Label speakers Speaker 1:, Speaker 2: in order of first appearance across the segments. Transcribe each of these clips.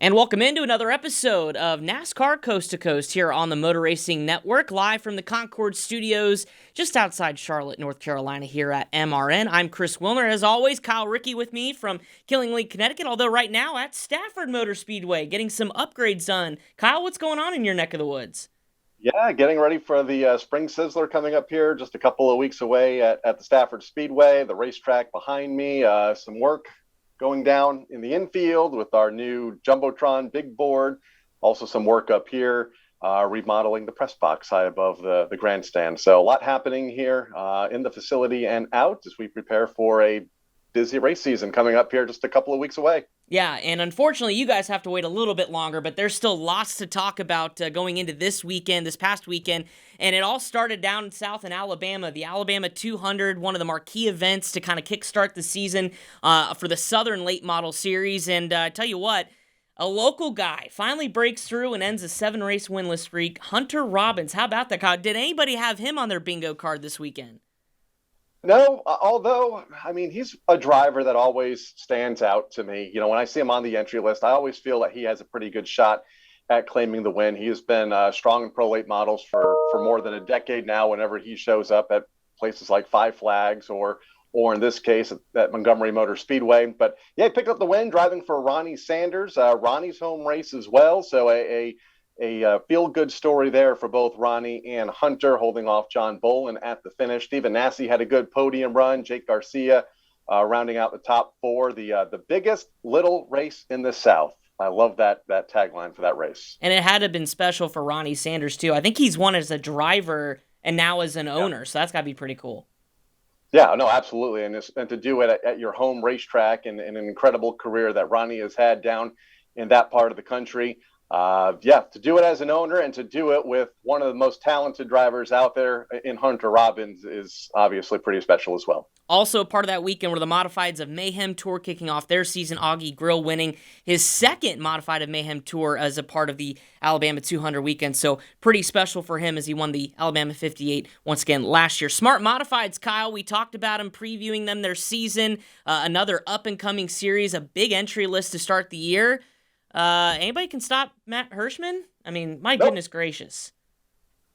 Speaker 1: And welcome into another episode of NASCAR Coast to Coast here on the Motor Racing Network, live from the Concord Studios just outside Charlotte, North Carolina here at MRN. I'm Chris Wilner. As always, Kyle Rickey with me from Killingley, Connecticut, although right now at Stafford Motor Speedway, getting some upgrades done. Kyle, what's going on in your neck of the woods?
Speaker 2: Yeah, getting ready for the Spring Sizzler coming up here just a couple of weeks away at the Stafford Speedway, the racetrack behind me. Some work going down in the infield with our new Jumbotron big board. Also some work up here, remodeling the press box high above the grandstand. So a lot happening here in the facility and out as we prepare for a busy race season coming up here just a couple of weeks away.
Speaker 1: Yeah, and unfortunately, you guys have to wait a little bit longer, but there's still lots to talk about going into this past weekend, and it all started down south in Alabama, the Alabama 200, one of the marquee events to kind of kickstart the season for the Southern Late Model Series, and tell you what, a local guy finally breaks through and ends a 7-race winless streak, Hunter Robbins. How about that, Kyle? Did anybody have him on their bingo card this weekend?
Speaker 2: No, although, I mean, he's a driver that always stands out to me. You know, when I see him on the entry list, I always feel that he has a pretty good shot at claiming the win. He has been strong in pro late models for more than a decade now whenever he shows up at places like Five Flags or in this case at Montgomery Motor Speedway. But yeah, he picked up the win driving for Ronnie Sanders, Ronnie's home race as well. So a feel-good story there for both Ronnie and Hunter, holding off John Bolin at the finish. Stephen Nasse had a good podium run. Jake Garcia rounding out the top four. The biggest little race in the South. I love that tagline for that race.
Speaker 1: And it had to have been special for Ronnie Sanders, too. I think he's won as a driver and now as an owner, so that's got to be pretty cool.
Speaker 2: Yeah, no, absolutely. And to do it at your home racetrack and an incredible career that Ronnie has had down in that part of the country. To do it as an owner and to do it with one of the most talented drivers out there in Hunter Robbins is obviously pretty special as well.
Speaker 1: Also, part of that weekend were the Modifieds of Mayhem Tour kicking off their season. Augie Grill winning his second Modified of Mayhem Tour as a part of the Alabama 200 weekend. So pretty special for him as he won the Alabama 58 once again last year. Smart Modifieds, Kyle, we talked about him, previewing them their season. Another up-and-coming series, a big entry list to start the year. Anybody can stop Matt Hirschman? I mean, my goodness gracious.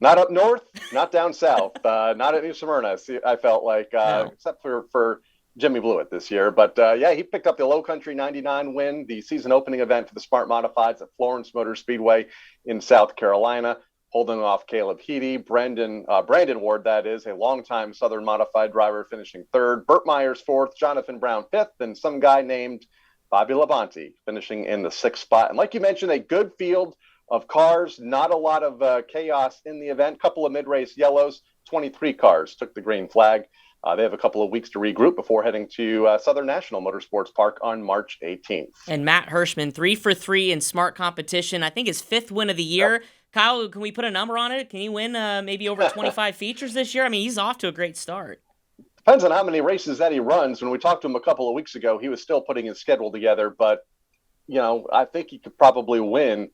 Speaker 2: Not up north, not down south, not at New Smyrna, I felt like,
Speaker 1: No.
Speaker 2: except for Jimmy Blewett this year. But he picked up the Low Country 99 win, the season opening event for the Smart Modifieds at Florence Motor Speedway in South Carolina, holding off Caleb Heady, Brandon Ward, that is, a longtime Southern Modified driver, finishing third, Burt Myers fourth, Jonathan Brown fifth, and some guy named Bobby Labonte finishing in the sixth spot. And like you mentioned, a good field of cars, not a lot of chaos in the event. Couple of mid-race yellows, 23 cars took the green flag. They have a couple of weeks to regroup before heading to Southern National Motorsports Park on March 18th.
Speaker 1: And Matt Hirschman, 3 for 3 in smart competition. I think his 5th win of the year. Yep. Kyle, can we put a number on it? Can he win maybe over 25 features this year? I mean, he's off to a great start.
Speaker 2: Depends on how many races that he runs. When we talked to him a couple of weeks ago, he was still putting his schedule together. But, I think he could probably win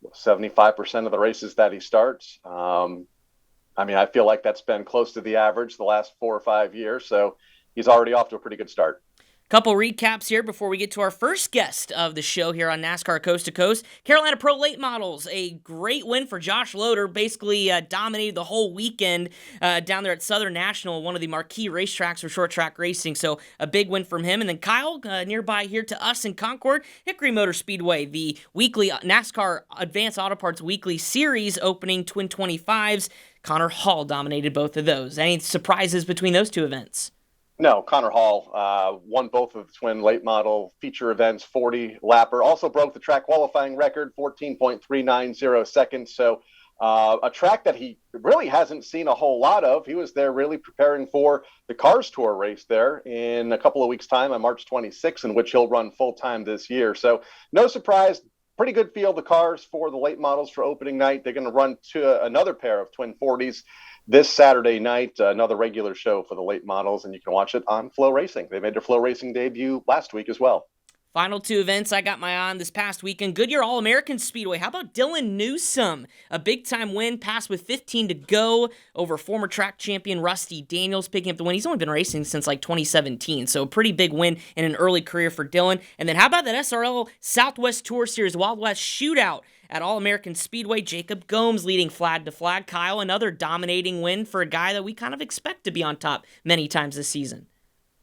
Speaker 2: 75% of the races that he starts. I feel like that's been close to the average the last 4 or 5 years. So he's already off to a pretty good start.
Speaker 1: Couple recaps here before we get to our first guest of the show here on NASCAR Coast to Coast. Carolina Pro Late Models, a great win for Josh Loader, basically dominated the whole weekend down there at Southern National, one of the marquee racetracks for short track racing, so a big win from him. And then Kyle, nearby here to us in Concord, Hickory Motor Speedway, the weekly NASCAR Advanced Auto Parts Weekly Series opening Twin 25s. Connor Hall dominated both of those. Any surprises between those two events?
Speaker 2: No, Connor Hall won both of the twin late model feature events, 40 lapper. Also broke the track qualifying record, 14.390 seconds. So a track that he really hasn't seen a whole lot of. He was there really preparing for the Cars Tour race there in a couple of weeks' time on March 26th, in which he'll run full-time this year. So no surprise, pretty good field of cars for the late models for opening night. They're going to run to another pair of twin 40s this Saturday night, another regular show for the late models, and you can watch it on Flow Racing. They made their Flow Racing debut last week as well.
Speaker 1: Final two events I got my eye on this past weekend. Goodyear All-American Speedway. How about Dylan Newsome? A big-time win, passed with 15 to go over former track champion Rusty Daniels, picking up the win. He's only been racing since like 2017, so a pretty big win in an early career for Dylan. And then how about that SRL Southwest Tour Series Wild West Shootout at All-American Speedway? Jacob Gomes leading flag to flag. Kyle, another dominating win for a guy that we kind of expect to be on top many times this season.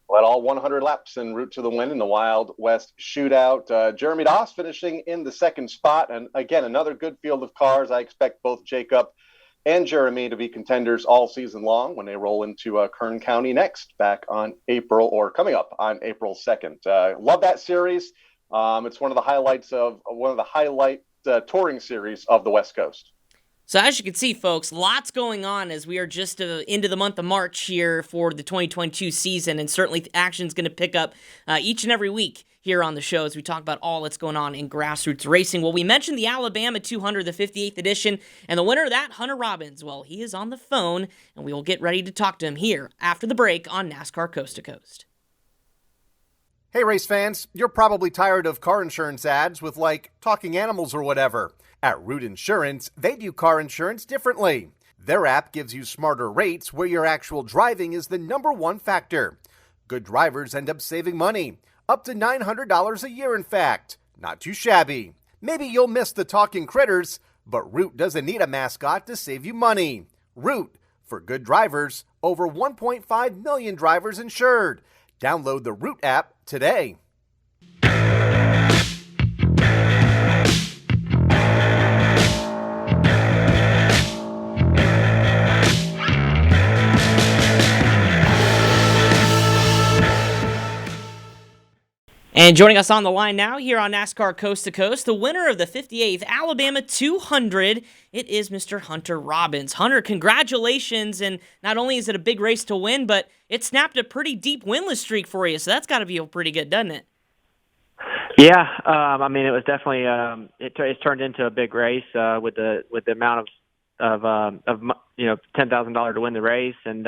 Speaker 2: Led all 100 laps en route to the win in the Wild West Shootout. Jeremy Doss finishing in the second spot. And again, another good field of cars. I expect both Jacob and Jeremy to be contenders all season long when they roll into Kern County next, back on coming up on April 2nd. Love that series. It's one of the highlight touring series of the West Coast.
Speaker 1: So as you can see, folks, lots going on as we are just into the month of March here for the 2022 season, and certainly action's going to pick up each and every week here on the show as we talk about all that's going on in grassroots racing. Well, we mentioned the Alabama 200, the 58th edition, and the winner of that, Hunter Robbins. Well, he is on the phone, and we will get ready to talk to him here after the break on NASCAR Coast to Coast.
Speaker 3: Hey, race fans, you're probably tired of car insurance ads with, like, talking animals or whatever. At Root Insurance, they do car insurance differently. Their app gives you smarter rates where your actual driving is the number one factor. Good drivers end up saving money, up to $900 a year, in fact. Not too shabby. Maybe you'll miss the talking critters, but Root doesn't need a mascot to save you money. Root, for good drivers, over 1.5 million drivers insured. Download the Root app today.
Speaker 1: And joining us on the line now here on NASCAR Coast to Coast, the winner of the 58th Alabama 200, it is Mr. Hunter Robbins. Hunter, congratulations, and not only is it a big race to win, but it snapped a pretty deep winless streak for you, so that's got to feel pretty good, doesn't it?
Speaker 4: Yeah, I mean, it was definitely it's turned into a big race with the amount of $10,000 to win the race, and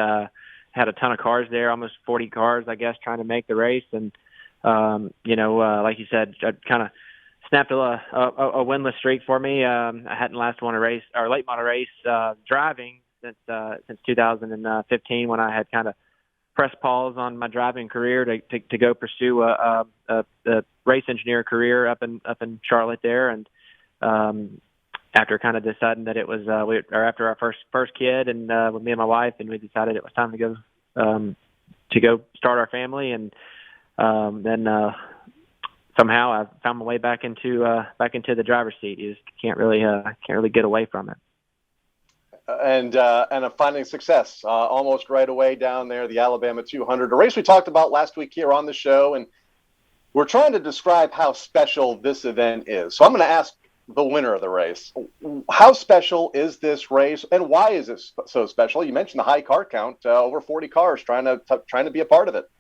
Speaker 4: had a ton of cars there, almost 40 cars, I guess, trying to make the race, and like you said, kind of snapped a winless streak for me. I hadn't last won a race or late model race driving since 2015, when I had kind of pressed pause on my driving career to go pursue a race engineer career up in Charlotte there, and after kind of deciding that it was after our first kid, and with me and my wife, and we decided it was time to go start our family, and then somehow I found my way back into the driver's seat. You just can't really get away from it.
Speaker 2: And I'm finding success almost right away down there, the Alabama 200, a race we talked about last week here on the show, and we're trying to describe how special this event is. So I'm going to ask the winner of the race, how special is this race, and why is it so special? You mentioned the high car count, over 40 cars trying to be a part of it.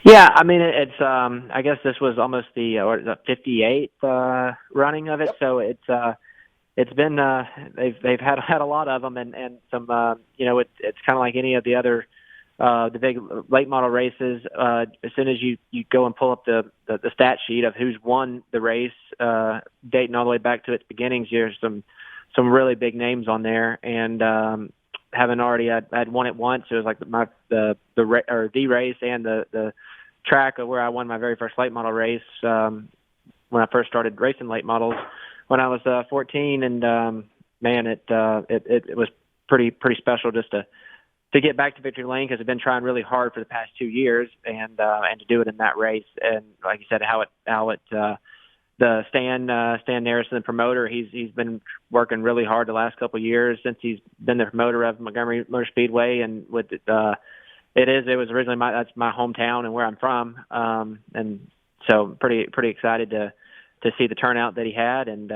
Speaker 4: Yeah, I mean, it's I guess this was almost the 58th running of it, so it's been they've had a lot of them, and some it's kind of like any of the other the big late model races. As soon as you go and pull up the stat sheet of who's won the race, dating all the way back to its beginnings, there's some really big names on there, and having already I'd won it once. It was like the race and the track where I won my very first late model race when I first started racing late models when I was 14, and man, it was pretty special just to get back to victory lane, because I've been trying really hard for the past 2 years, and to do it in that race. And like you said, how it the Stan Harrison, the promoter, he's been working really hard the last couple of years since he's been the promoter of Montgomery Motor Speedway, and with it was originally that's my hometown and where I'm from, and so pretty excited to see the turnout that he had, and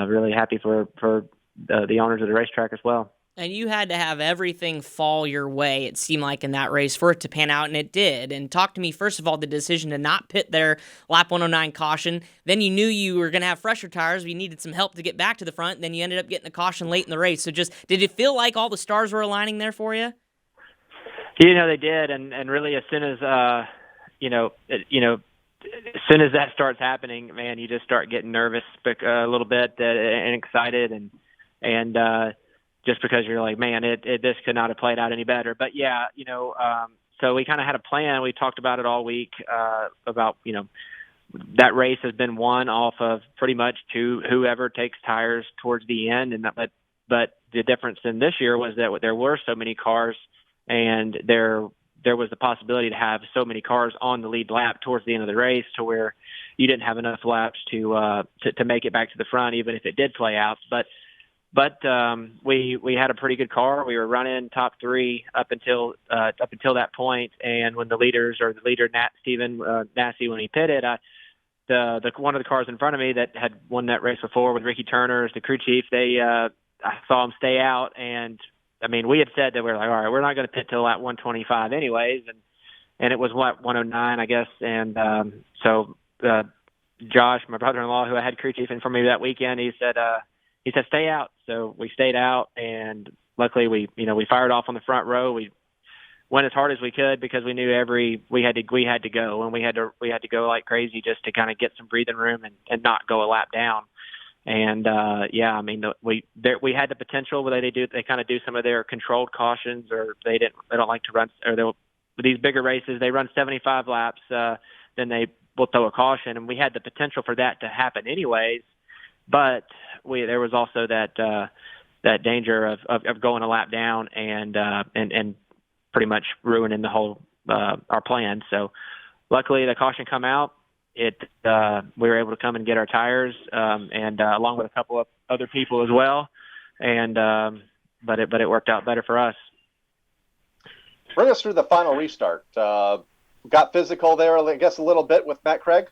Speaker 4: really happy for the owners of the racetrack as well.
Speaker 1: And you had to have everything fall your way, it seemed like, in that race for it to pan out, and it did. And talk to me, first of all, the decision to not pit their lap 109 caution. Then you knew you were going to have fresher tires, but you needed some help to get back to the front. Then you ended up getting a caution late in the race. So just, did it feel like all the stars were aligning there for you?
Speaker 4: They did. And really, as soon as, as soon as that starts happening, man, you just start getting nervous a little bit and excited, and just because you're like, man, this could not have played out any better. But yeah, so we kind of had a plan. We talked about it all week about that race has been won off of pretty much to whoever takes tires towards the end, but the difference in this year was that there were so many cars, and there was the possibility to have so many cars on the lead lap towards the end of the race to where you didn't have enough laps to make it back to the front, even if it did play out. But we had a pretty good car. We were running top three up until that point. And when the leader, Steven Nassy, when he pitted, the one of the cars in front of me that had won that race before with Ricky Turner as the crew chief, I saw him stay out. And I mean, we had said that we were like, all right, we're not going to pit till lap 125 anyways. And it was 109, I guess. And so Josh, my brother-in-law, who I had crew chiefing for me that weekend, he said, stay out. So we stayed out, and luckily we fired off on the front row. We went as hard as we could because we knew we had to go, and we had to go like crazy just to kind of get some breathing room and not go a lap down. And I mean, we had the potential where they kind of do some of their controlled cautions, or they don't like to run, or these bigger races they run 75 laps, then they will throw a caution, and we had the potential for that to happen anyways. But there was also that danger of going a lap down and pretty much ruining the whole our plan. So luckily the caution come out. We were able to come and get our tires and along with a couple of other people as well. And but it worked out better for us.
Speaker 2: Bring us through the final restart. Got physical there, I guess, a little bit with Matt Craig.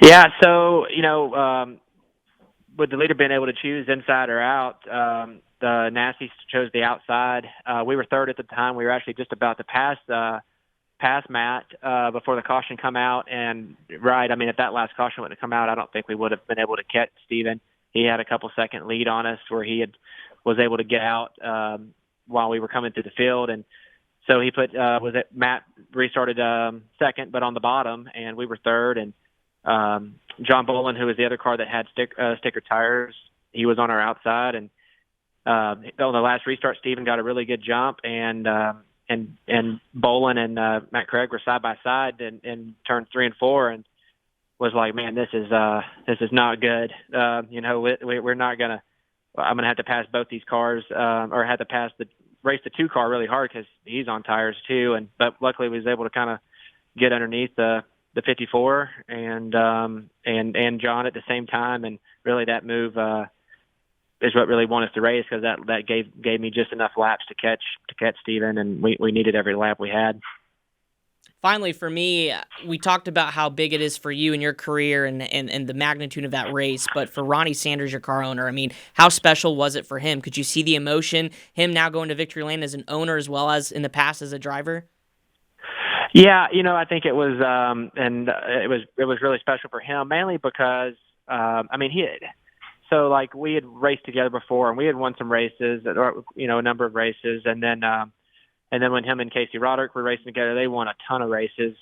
Speaker 4: Yeah, so, with the leader being able to choose inside or out, the Nassy chose the outside. We were third at the time. We were actually just about to pass Matt before the caution come out. And, right, I mean, if that last caution wouldn't have come out, I don't think we would have been able to catch Steven. He had a couple-second lead on us where he was able to get out while we were coming through the field. And so he Matt restarted second, but on the bottom, and we were third. And John Bolin, who was the other car that had sticker tires, he was on our outside. And on the last restart, Steven got a really good jump, and Bolin and Matt Craig were side by side in turns 3 and 4, and was like, man, this is not good. We're not gonna. I'm gonna have to pass both these cars, or have to race the 2 car really hard because he's on tires too. But luckily, we was able to kind of get underneath the 54 and John at the same time, and really that move is what really won us the race, because that gave me just enough laps to catch Steven, and we needed every lap we had.
Speaker 1: Finally, for me, we talked about how big it is for you in your career and the magnitude of that race, but for Ronnie Sanders, your car owner, I mean, how special was it for him? Could you see the emotion, him now going to victory lane as an owner as well as in the past as a driver?
Speaker 4: Yeah, I think it was, and it was really special for him, mainly because, we had raced together before, and we had won some races, a number of races, and then when him and Casey Roderick were racing together, they won a ton of races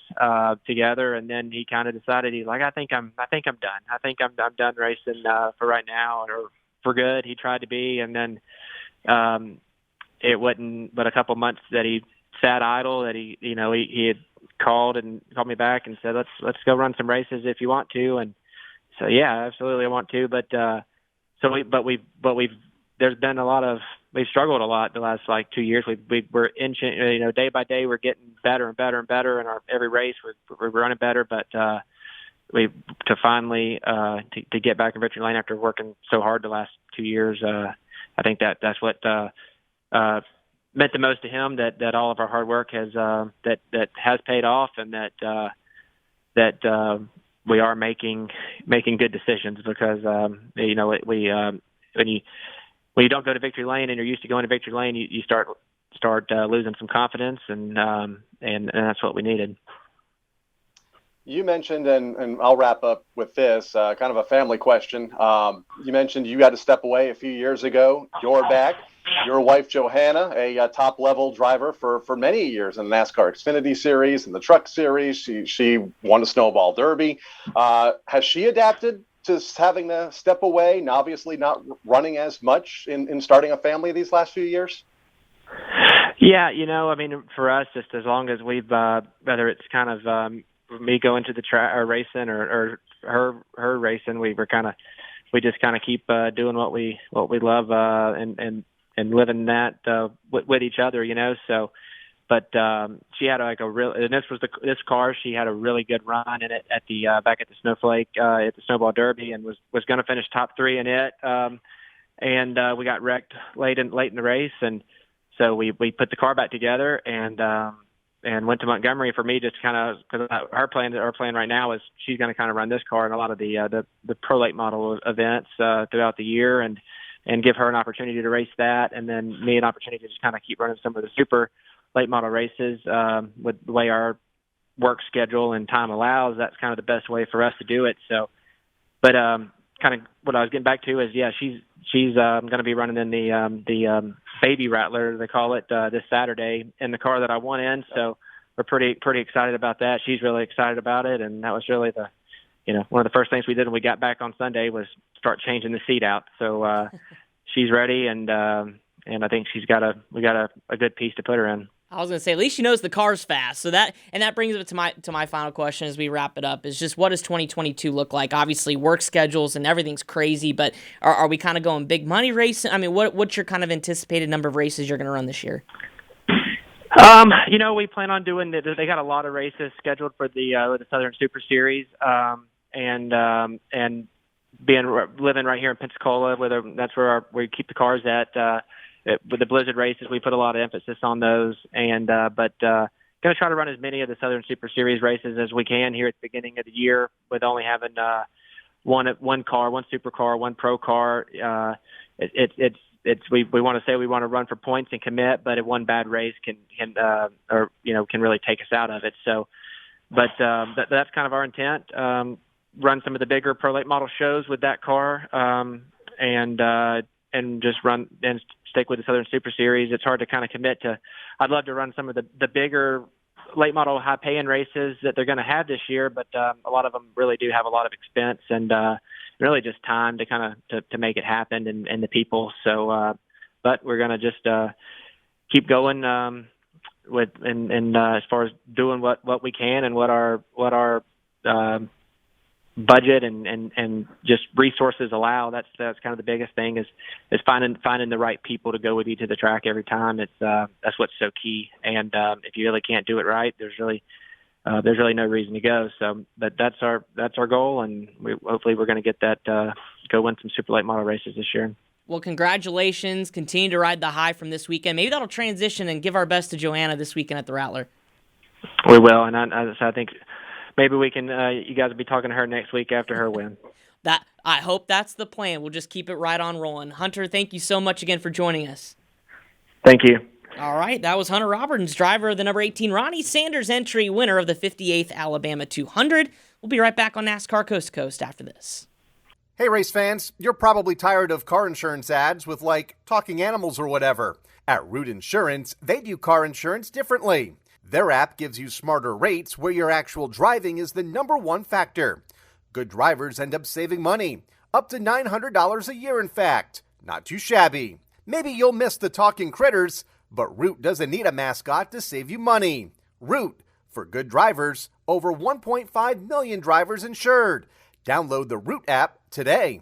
Speaker 4: together, and then he kind of decided, he's like, I think I'm done. I think I'm done racing for right now, or for good. He tried to be, and then it wasn't but a couple months that he sat idle, that he had called me back and said, let's go run some races if you want to. And so, yeah, absolutely, I want to. But there's been we've struggled a lot the last 2 years. We're inching, day by day, we're getting better and better and better. In every race, we're running better. But to finally to get back in victory lane after working so hard the last 2 years, I think that's what meant the most to him, that all of our hard work has that has paid off, and that we are making good decisions, because when you don't go to victory lane and you're used to going to victory lane, you start losing some confidence, and that's what we needed.
Speaker 2: You mentioned, and I'll wrap up with this, kind of a family question. You mentioned you had to step away a few years ago. You're back. your wife, Johanna, a top-level driver for many years in the NASCAR Xfinity Series and the Truck Series. She won a Snowball Derby. Has she adapted to having to step away and obviously not running as much in starting a family these last few years?
Speaker 4: Yeah, I mean, for us, just as long as we've, whether it's kind of me going to the track or racing or her racing, we just kind of keep doing what we love and living that with each other, So, but she had and this car, she had a really good run in it at the back at the Snowflake at the Snowball Derby, and was going to finish top 3 in it. And we got wrecked late in the race, and so we put the car back together and went to Montgomery for me, just kind of because our plan right now is she's going to kind of run this car in a lot of the pro late model events throughout the year, and give her an opportunity to race that, and then me an opportunity to just kind of keep running some of the super late model races with the way our work schedule and time allows. That's kind of the best way for us to do it. So, but kind of what I was getting back to is, yeah, she's going to be running in the baby Rattler, they call it, this Saturday in the car that I won in. So we're pretty excited about that. She's really excited about it, and that was really one of the first things we did when we got back on Sunday was start changing the seat out. So she's ready, and I think we got a good piece to put her in.
Speaker 1: I was going to say, at least she knows the car's fast. So that brings it to my final question as we wrap it up, is just what does 2022 look like? Obviously, work schedules and everything's crazy, but are we kind of going big money racing? I mean, what's your kind of anticipated number of races you're going to run this year?
Speaker 4: We plan on doing they got a lot of races scheduled for the Southern Super Series, and living right here in Pensacola, that's where we keep the cars at. With the Blizzard races, we put a lot of emphasis on those, but going to try to run as many of the Southern Super Series races as we can here at the beginning of the year, with only having one car, one supercar, one pro car. We want to say we want to run for points and commit, but one bad race can really take us out of it. So, but that's kind of our intent. Run some of the bigger pro late model shows with that car, and just run and stick with the Southern Super Series. It's hard to kind of commit to. I'd love to run some of the bigger late model high paying races that they're going to have this year, but a lot of them really do have a lot of expense and really just time to kind of to make it happen and the people. So, but we're going to just keep going with as far as doing what we can and what our budget and just resources allow. That's kind of the biggest thing is finding the right people to go with you to the track every time. That's what's so key. And if you really can't do it right, there's really no reason to go. So, but that's our goal, and hopefully we're going to get that go win some super late model races this year.
Speaker 1: Well, congratulations. Continue to ride the high from this weekend. Maybe that'll transition and give our best to Joanna this weekend at the Rattler.
Speaker 4: We will, and I think maybe we can. You guys will be talking to her next week after her win.
Speaker 1: I hope that's the plan. We'll just keep it right on rolling. Hunter, thank you so much again for joining us.
Speaker 4: Thank you.
Speaker 1: All right, that was Hunter Robbins, driver of the number 18 Ronnie Sanders entry, winner of the 58th Alabama 200. We'll be right back on NASCAR Coast to Coast after this.
Speaker 3: Hey, race fans, you're probably tired of car insurance ads with, talking animals or whatever. At Root Insurance, they do car insurance differently. Their app gives you smarter rates where your actual driving is the number one factor. Good drivers end up saving money, up to $900 a year in fact. Not too shabby. Maybe you'll miss the talking critters, but Root doesn't need a mascot to save you money. Root, for good drivers, over 1.5 million drivers insured. Download the Root app today.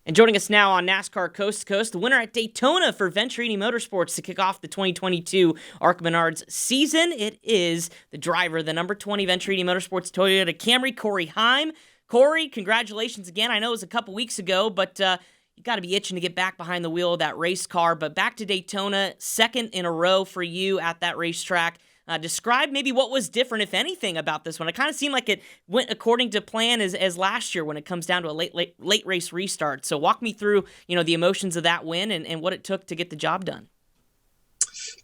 Speaker 1: And joining us now on NASCAR Coast to Coast, the winner at Daytona for Venturini Motorsports to kick off the 2022 ARC Menards season. It is the driver of the number 20 Venturini Motorsports Toyota Camry, Corey Heim. Corey, congratulations again. I know it was a couple weeks ago, but you got to be itching to get back behind the wheel of that race car. But back to Daytona, second in a row for you at that racetrack. Describe maybe what was different, if anything, about this one. It kind of seemed like it went according to plan as last year when it comes down to a late race restart. So walk me through, the emotions of that win and what it took to get the job done.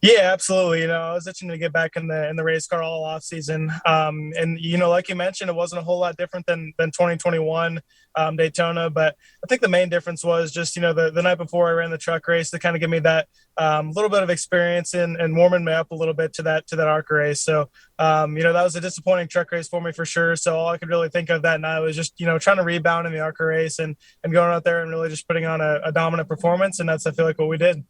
Speaker 5: Yeah, absolutely. I was itching to get back in the race car all off season. And like you mentioned, it wasn't a whole lot different than 2021 Daytona. But I think the main difference was just the night before I ran the truck race to kind of give me that little bit of experience and warming me up a little bit to that ARCA race. So that was a disappointing truck race for me for sure. So all I could really think of that night was just trying to rebound in the ARCA race and going out there and really just putting on a dominant performance. And that's, I feel like, what we did.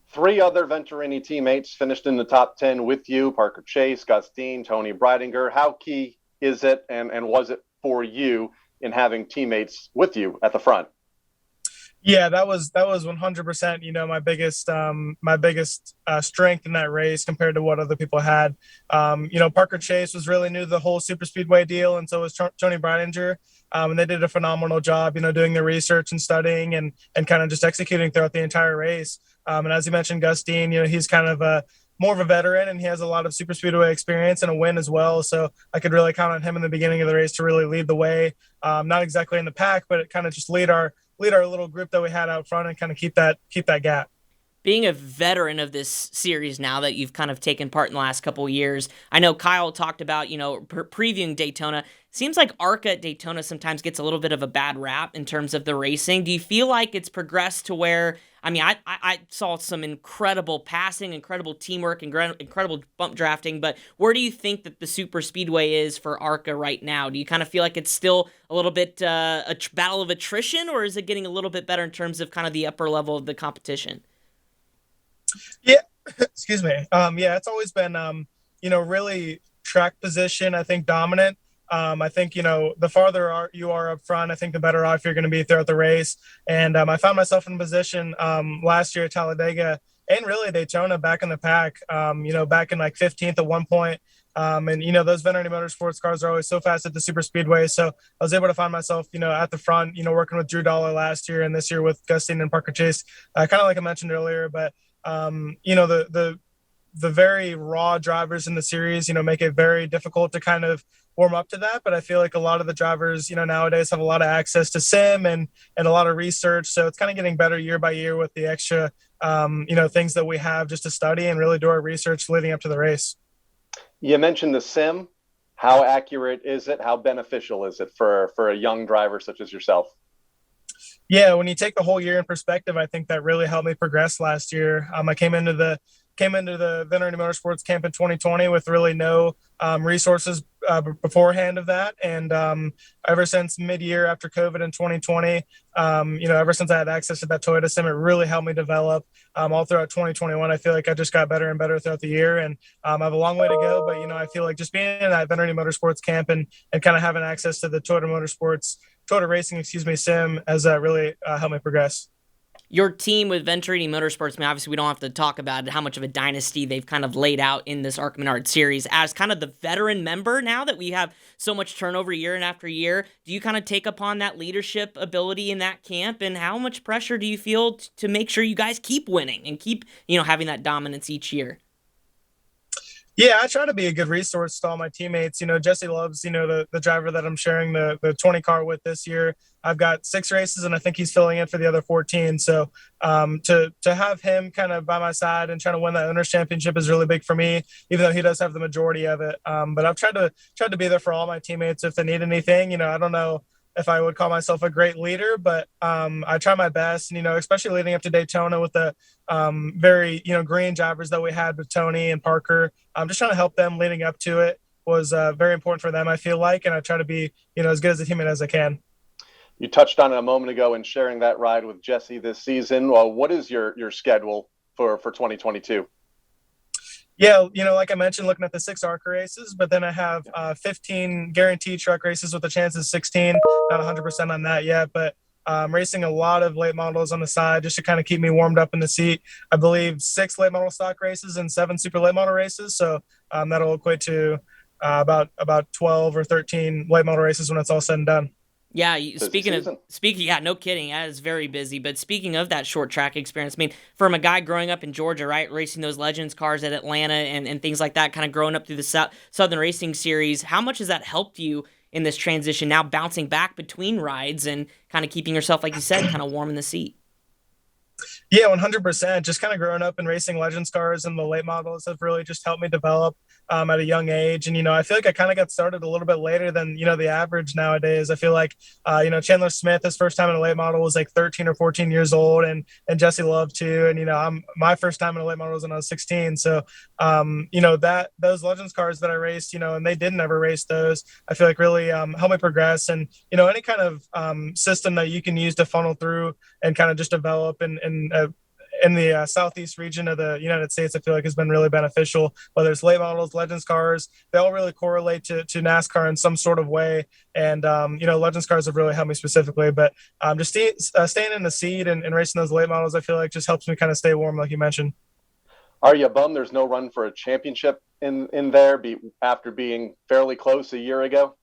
Speaker 2: Three other Venturini teammates finished in the top 10 with you: Parker Chase, Gus Dean, Tony Breidinger. How key is it and was it for you in having teammates with you at the front?
Speaker 5: Yeah, that was 100%. My biggest strength in that race compared to what other people had. Parker Chase was really new to the whole super speedway deal, and so was Tony Breidinger. And they did a phenomenal job, doing the research and studying and kind of just executing throughout the entire race. And as you mentioned, Gus Dean, he's kind of more of a veteran, and he has a lot of super speedway experience and a win as well. So I could really count on him in the beginning of the race to really lead the way. Not exactly in the pack, but it kind of just lead our little group that we had out front and kind of keep that gap.
Speaker 1: Being a veteran of this series now that you've kind of taken part in the last couple of years, I know Kyle talked about, previewing Daytona. Seems like ARCA at Daytona sometimes gets a little bit of a bad rap in terms of the racing. Do you feel like it's progressed to where, I saw some incredible passing, incredible teamwork, incredible bump drafting, but where do you think that the super speedway is for ARCA right now? Do you kind of feel like it's still a little bit a battle of attrition, or is it getting a little bit better in terms of kind of the upper level of the competition?
Speaker 5: Yeah, excuse me. Yeah, it's always been, really track position, I think, dominant. I think, the farther you are up front, I think the better off you're going to be throughout the race. And I found myself in a position last year at Talladega and really Daytona back in the pack, back in like 15th at one point. And, those Venturini Motorsports cars are always so fast at the super speedway. So I was able to find myself, at the front, working with Drew Dollar last year and this year with Gus Dean and Parker Chase, kind of like I mentioned earlier. But the very raw drivers in the series, make it very difficult to kind of warm up to that. But I feel like a lot of the drivers, nowadays have a lot of access to sim and a lot of research. So it's kind of getting better year by year with the extra, things that we have just to study and really do our research leading up to the race.
Speaker 2: You mentioned the sim. How accurate is it? How beneficial is it for a young driver such as yourself?
Speaker 5: Yeah, when you take the whole year in perspective, I think that really helped me progress last year. I came into the Venturini Motorsports camp in 2020 with really no resources beforehand of that. And ever since mid-year after COVID in 2020, ever since I had access to that Toyota sim, it really helped me develop all throughout 2021. I feel like I just got better and better throughout the year, and I have a long way to go. But, I feel like just being in that Venturini Motorsports camp and kind of having access to the Toyota Racing, sim has really helped me progress.
Speaker 1: Your team with Venturini Motorsports, obviously we don't have to talk about how much of a dynasty they've kind of laid out in this ARCA Menard series. As kind of the veteran member now that we have so much turnover year and after year, do you kind of take upon that leadership ability in that camp? And how much pressure do you feel to make sure you guys keep winning and keep, having that dominance each year?
Speaker 5: Yeah, I try to be a good resource to all my teammates. Jesse loves, the driver that I'm sharing the 20 car with this year. I've got 6 races, and I think he's filling in for the other 14. So to have him kind of by my side and trying to win that Owners Championship is really big for me, even though he does have the majority of it. But I've tried to be there for all my teammates if they need anything. I don't know if I would call myself a great leader, but I try my best, especially leading up to Daytona with the very, green drivers that we had with Tony and Parker. I'm just trying to help them leading up to it was very important for them, I feel like, and I try to be, as good as a teammate as I can.
Speaker 2: You touched on it a moment ago in sharing that ride with Jesse this season. Well, what is your schedule for 2022?
Speaker 5: Yeah, like I mentioned, looking at the 6 ARCA races, but then I have 15 guaranteed truck races with a chance of 16. Not 100% on that yet, but racing a lot of late models on the side just to kind of keep me warmed up in the seat. I believe 6 late model stock races and 7 super late model races. So that'll equate to about 12 or 13 late model races when it's all said and done.
Speaker 1: Yeah, yeah, no kidding. That is very busy. But speaking of that short track experience, from a guy growing up in Georgia, right, racing those Legends cars at Atlanta and things like that, kind of growing up through the Southern Racing Series, how much has that helped you in this transition now, bouncing back between rides and kind of keeping yourself, like you said, kind of warm in the seat?
Speaker 5: Yeah, 100%. Just kind of growing up and racing Legends cars and the late models have really just helped me develop at a young age. And, I feel like I kind of got started a little bit later than, the average nowadays. I feel like, Chandler Smith, his first time in a late model was like 13 or 14 years old, and Jesse Love too. And, my first time in a late model was when I was 16. So, those Legends cars that I raced, and they didn't ever race those, I feel like really helped me progress. And, any kind of system that you can use to funnel through and kind of just develop in the southeast region of the United States, I feel like has been really beneficial. Whether it's late models, Legends cars, they all really correlate to NASCAR in some sort of way. And Legends cars have really helped me specifically. But just staying in the seed and racing those late models, I feel like just helps me kind of stay warm, like you mentioned.
Speaker 2: Are you bummed there's no run for a championship in there after being fairly close a year ago?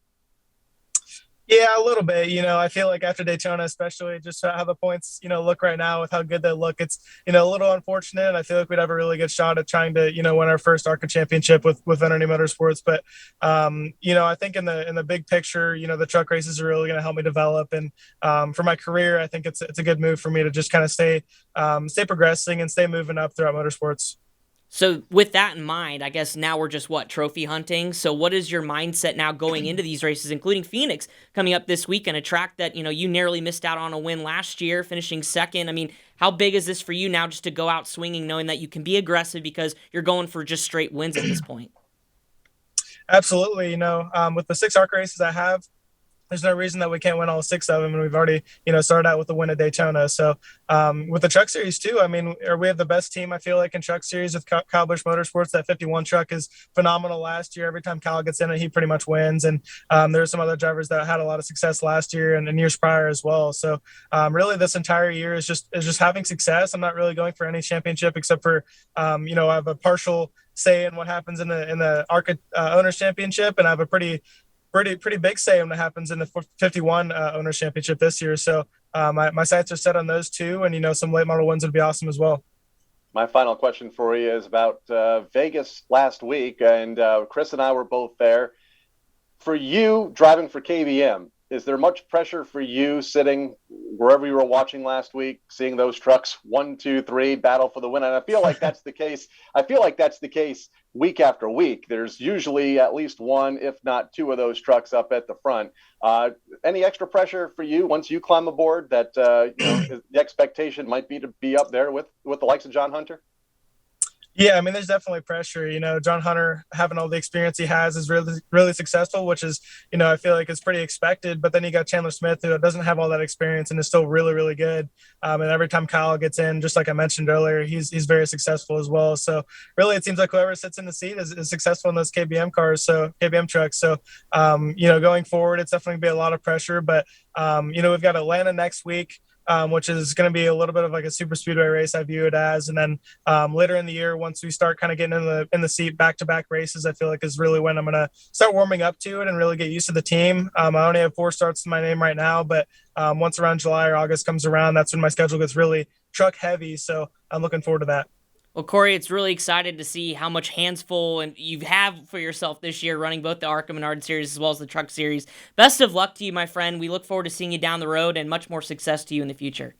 Speaker 5: Yeah, a little bit. I feel like after Daytona, especially just how the points, look right now with how good they look, it's, a little unfortunate. I feel like we'd have a really good shot at trying to, win our first ARCA championship with Energy Motorsports. But, I think in the big picture, the truck races are really going to help me develop. And for my career, I think it's a good move for me to just kind of stay progressing and stay moving up throughout motorsports.
Speaker 1: So with that in mind, I guess now we're just trophy hunting. So what is your mindset now going into these races, including Phoenix coming up this weekend, a track that, you nearly missed out on a win last year, finishing second. I mean, how big is this for you now just to go out swinging, knowing that you can be aggressive because you're going for just straight wins at this point?
Speaker 5: Absolutely. With the 6 ARC races I have, there's no reason that we can't win all 6 of them. And we've already, started out with the win at Daytona. So with the truck series too, I mean, we have the best team, I feel like, in truck series with Kyle Busch Motorsports. That 51 truck is phenomenal last year. Every time Kyle gets in it, he pretty much wins. And there's some other drivers that had a lot of success last year and years prior as well. So really this entire year is just having success. I'm not really going for any championship except for, I have a partial say in what happens in the ARCA Owners Championship. And I have a pretty big say on what happens in the 51 Owners Championship this year. So my sights are set on those two, and some late model wins would be awesome as well.
Speaker 2: My final question for you is about Vegas last week, and Chris and I were both there. For you driving for KBM, is there much pressure for you sitting wherever you were watching last week, seeing those trucks 1, 2, 3 battle for the win? And I feel like that's the case. I feel like that's the case week after week. There's usually at least 1, if not 2 of those trucks up at the front. Any extra pressure for you once you climb aboard that the expectation might be to be up there with the likes of John Hunter?
Speaker 5: Yeah, I mean, there's definitely pressure. John Hunter, having all the experience he has, is really, really successful, which is, I feel like is pretty expected. But then you got Chandler Smith, who doesn't have all that experience and is still really, really good. And every time Kyle gets in, just like I mentioned earlier, he's very successful as well. So really, it seems like whoever sits in the seat is successful in those KBM cars, so KBM trucks. So, going forward, it's definitely going to be a lot of pressure. But, we've got Atlanta next week, which is going to be a little bit of like a super speedway race, I view it as. And then later in the year, once we start kind of getting in the seat, back-to-back races, I feel like is really when I'm going to start warming up to it and really get used to the team. I only have 4 starts in my name right now, but once around July or August comes around, that's when my schedule gets really truck heavy. So I'm looking forward to that.
Speaker 1: Well, Corey, it's really excited to see how much hands full and you have for yourself this year running both the ARCA Menard Series as well as the Truck Series. Best of luck to you, my friend. We look forward to seeing you down the road and much more success to you in the future.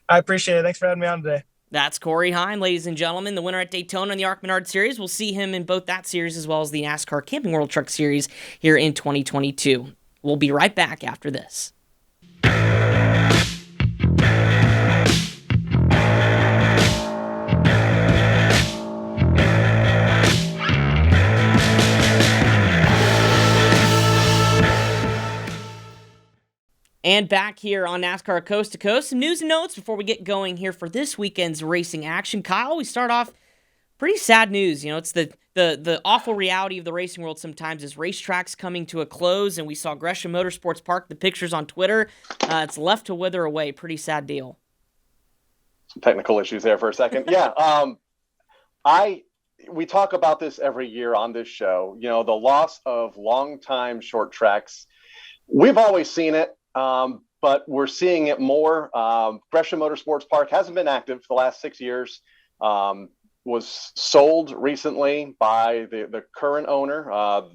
Speaker 5: I appreciate it. Thanks for having me on today.
Speaker 1: That's Corey Heim, ladies and gentlemen, the winner at Daytona in the ARCA Menard Series. We'll see him in both that series as well as the NASCAR Camping World Truck Series here in 2022. We'll be right back after this. And back here on NASCAR Coast to Coast, some news and notes before we get going here for this weekend's racing action. Kyle, we start off pretty sad news. It's the awful reality of the racing world sometimes is racetracks coming to a close, and we saw Gresham Motorsports Park, the pictures on Twitter. It's left to wither away. Pretty sad deal.
Speaker 2: Some technical issues there for a second. Yeah, we talk about this every year on this show. The loss of longtime short tracks. We've always seen it. But we're seeing it more. Gresham Motorsports Park hasn't been active for the last 6 years. Was sold recently by the current owner.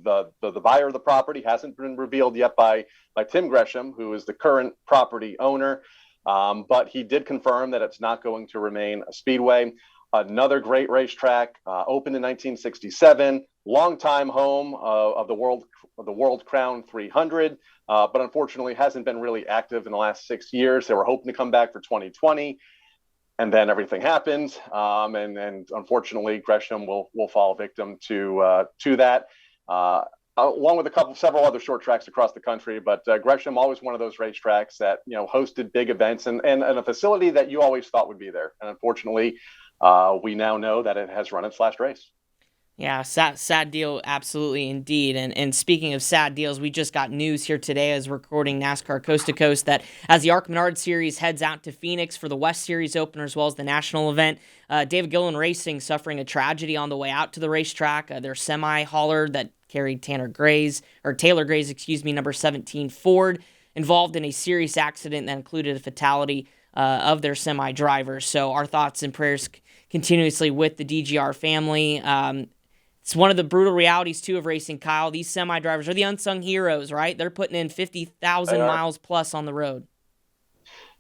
Speaker 2: The buyer of the property hasn't been revealed yet by Tim Gresham, who is the current property owner. But he did confirm that it's not going to remain a speedway. Another great racetrack, opened in 1967, longtime home of the World Crown 300, but unfortunately hasn't been really active in the last 6 years. They were hoping to come back for 2020, and then everything happened, and unfortunately Gresham will fall victim to that. Along with several other short tracks across the country, but Gresham always one of those racetracks that hosted big events and a facility that you always thought would be there, and unfortunately. We now know that it has run its last race.
Speaker 1: Yeah, sad deal, absolutely indeed. And speaking of sad deals, we just got news here today as recording NASCAR Coast to Coast that as the Arc Menard Series heads out to Phoenix for the West Series opener as well as the national event, David Gilliland Racing suffering a tragedy on the way out to the racetrack. Their semi-hauler that carried Taylor Gray's, number 17 Ford, involved in a serious accident that included a fatality of their semi-driver. So our thoughts and prayers continuously with the DGR family. It's one of the brutal realities, too, of racing, Kyle. These semi-drivers are the unsung heroes, right? They're putting in 50,000 miles plus on the road.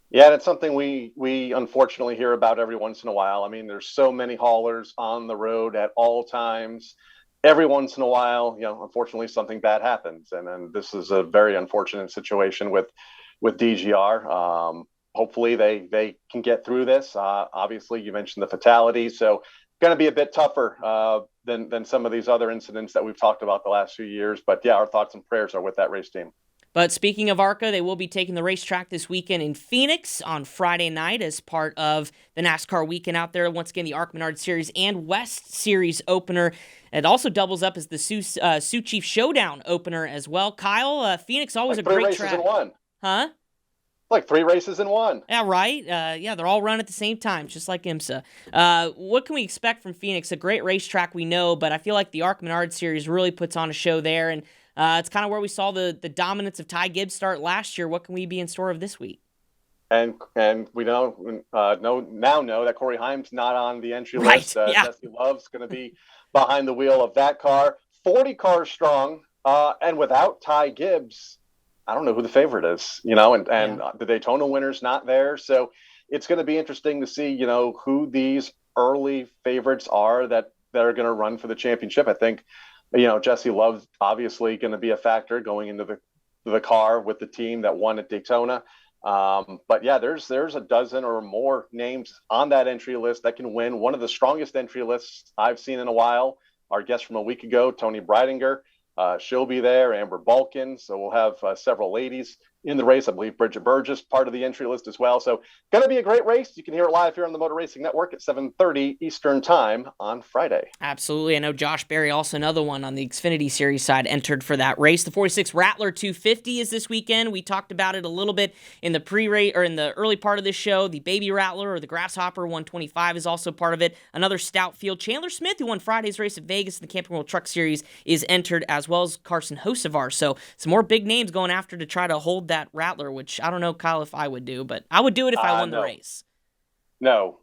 Speaker 2: Yeah, that's something we unfortunately hear about every once in a while. I mean, there's so many haulers on the road at all times. Every once in a while, unfortunately, something bad happens. And then this is a very unfortunate situation with DGR. Hopefully they can get through this. Obviously, you mentioned the fatality, so going to be a bit tougher than some of these other incidents that we've talked about the last few years. But yeah, our thoughts and prayers are with that race team.
Speaker 1: But speaking of ARCA, they will be taking the racetrack this weekend in Phoenix on Friday night as part of the NASCAR weekend out there. Once again, the Arc Menard Series and West Series opener. It also doubles up as the Sioux Chief Showdown opener as well. Kyle, Phoenix always
Speaker 2: like
Speaker 1: a great
Speaker 2: track.
Speaker 1: 3 races in one. Huh?
Speaker 2: Like 3 races in one.
Speaker 1: Yeah, right? They're all run at the same time, just like IMSA. What can we expect from Phoenix? A great racetrack, we know, but I feel like the Arc Menard Series really puts on a show there, and it's kind of where we saw the dominance of Ty Gibbs start last year. What can we be in store of this week?
Speaker 2: And we now know that Corey Heim's not on the entry
Speaker 1: right.
Speaker 2: list. Jesse Love's going to be behind the wheel of that car. 40 cars strong, and without Ty Gibbs, I don't know who the favorite is, and the Daytona winner's not there. So it's going to be interesting to see, who these early favorites are that are going to run for the championship. I think, Jesse Love's obviously going to be a factor going into the car with the team that won at Daytona. But yeah, there's a dozen or more names on that entry list that can win. One of the strongest entry lists I've seen in a while. Our guest from a week ago, Tony Breidinger. She'll be there, Amber Balkin. So we'll have several ladies in the race. I believe Bridget Burgess, part of the entry list as well. So going to be a great race. You can hear it live here on the Motor Racing Network at 7:30 Eastern Time on Friday.
Speaker 1: Absolutely. I know Josh Berry, also another one on the Xfinity Series side, entered for that race. The 46 Rattler 250 is this weekend. We talked about it a little bit in the pre-race or in the early part of this show. The Baby Rattler or the Grasshopper 125 is also part of it. Another stout field. Chandler Smith, who won Friday's race at Vegas in the Camping World Truck Series, is entered, as well as Carson Hocevar. So some more big names going after to try to hold that Rattler, which I don't know, Kyle, if I would do, but I would do it if I won the race.
Speaker 2: No,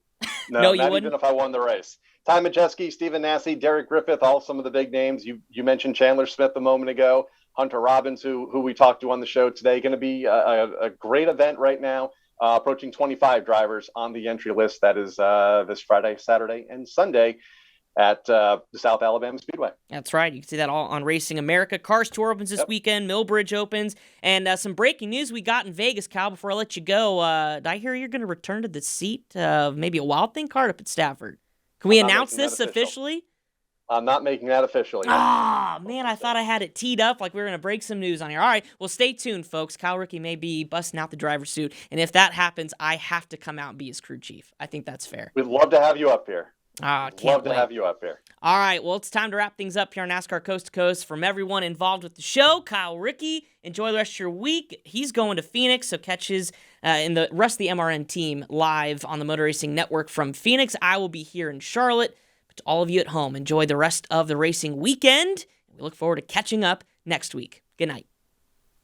Speaker 1: no, you
Speaker 2: not
Speaker 1: wouldn't?
Speaker 2: Even if I won the race. Ty Majeski, Stephen Nasse, Derek Griffith, all some of the big names. You mentioned Chandler Smith a moment ago, Hunter Robbins, who we talked to on the show today. Going to be a great event right now. Approaching 25 drivers on the entry list. That is this Friday, Saturday, and Sunday at the South Alabama Speedway.
Speaker 1: That's right. You can see that all on Racing America. Cars Tour opens this weekend. Millbridge opens. And some breaking news we got in Vegas, Kyle, before I let you go. Did I hear you're going to return to the seat of maybe a Wild Thing card up at Stafford? Can we announce this officially?
Speaker 2: I'm not making that official yet.
Speaker 1: Man, I thought I had it teed up like we were going to break some news on here. All right, well, stay tuned, folks. Kyle Rickey may be busting out the driver's suit. And if that happens, I have to come out and be his crew chief. I think that's fair.
Speaker 2: We'd love to have you up here.
Speaker 1: Can't
Speaker 2: love
Speaker 1: wait
Speaker 2: to have you up here.
Speaker 1: All right, well, it's time to wrap things up here on NASCAR Coast to Coast. From everyone involved with the show, Kyle Rickey, enjoy the rest of your week. He's going to Phoenix, so catch his and the rest of the MRN team live on the Motor Racing Network from Phoenix. I will be here in Charlotte. But to all of you at home, enjoy the rest of the racing weekend. We look forward to catching up next week. Good night.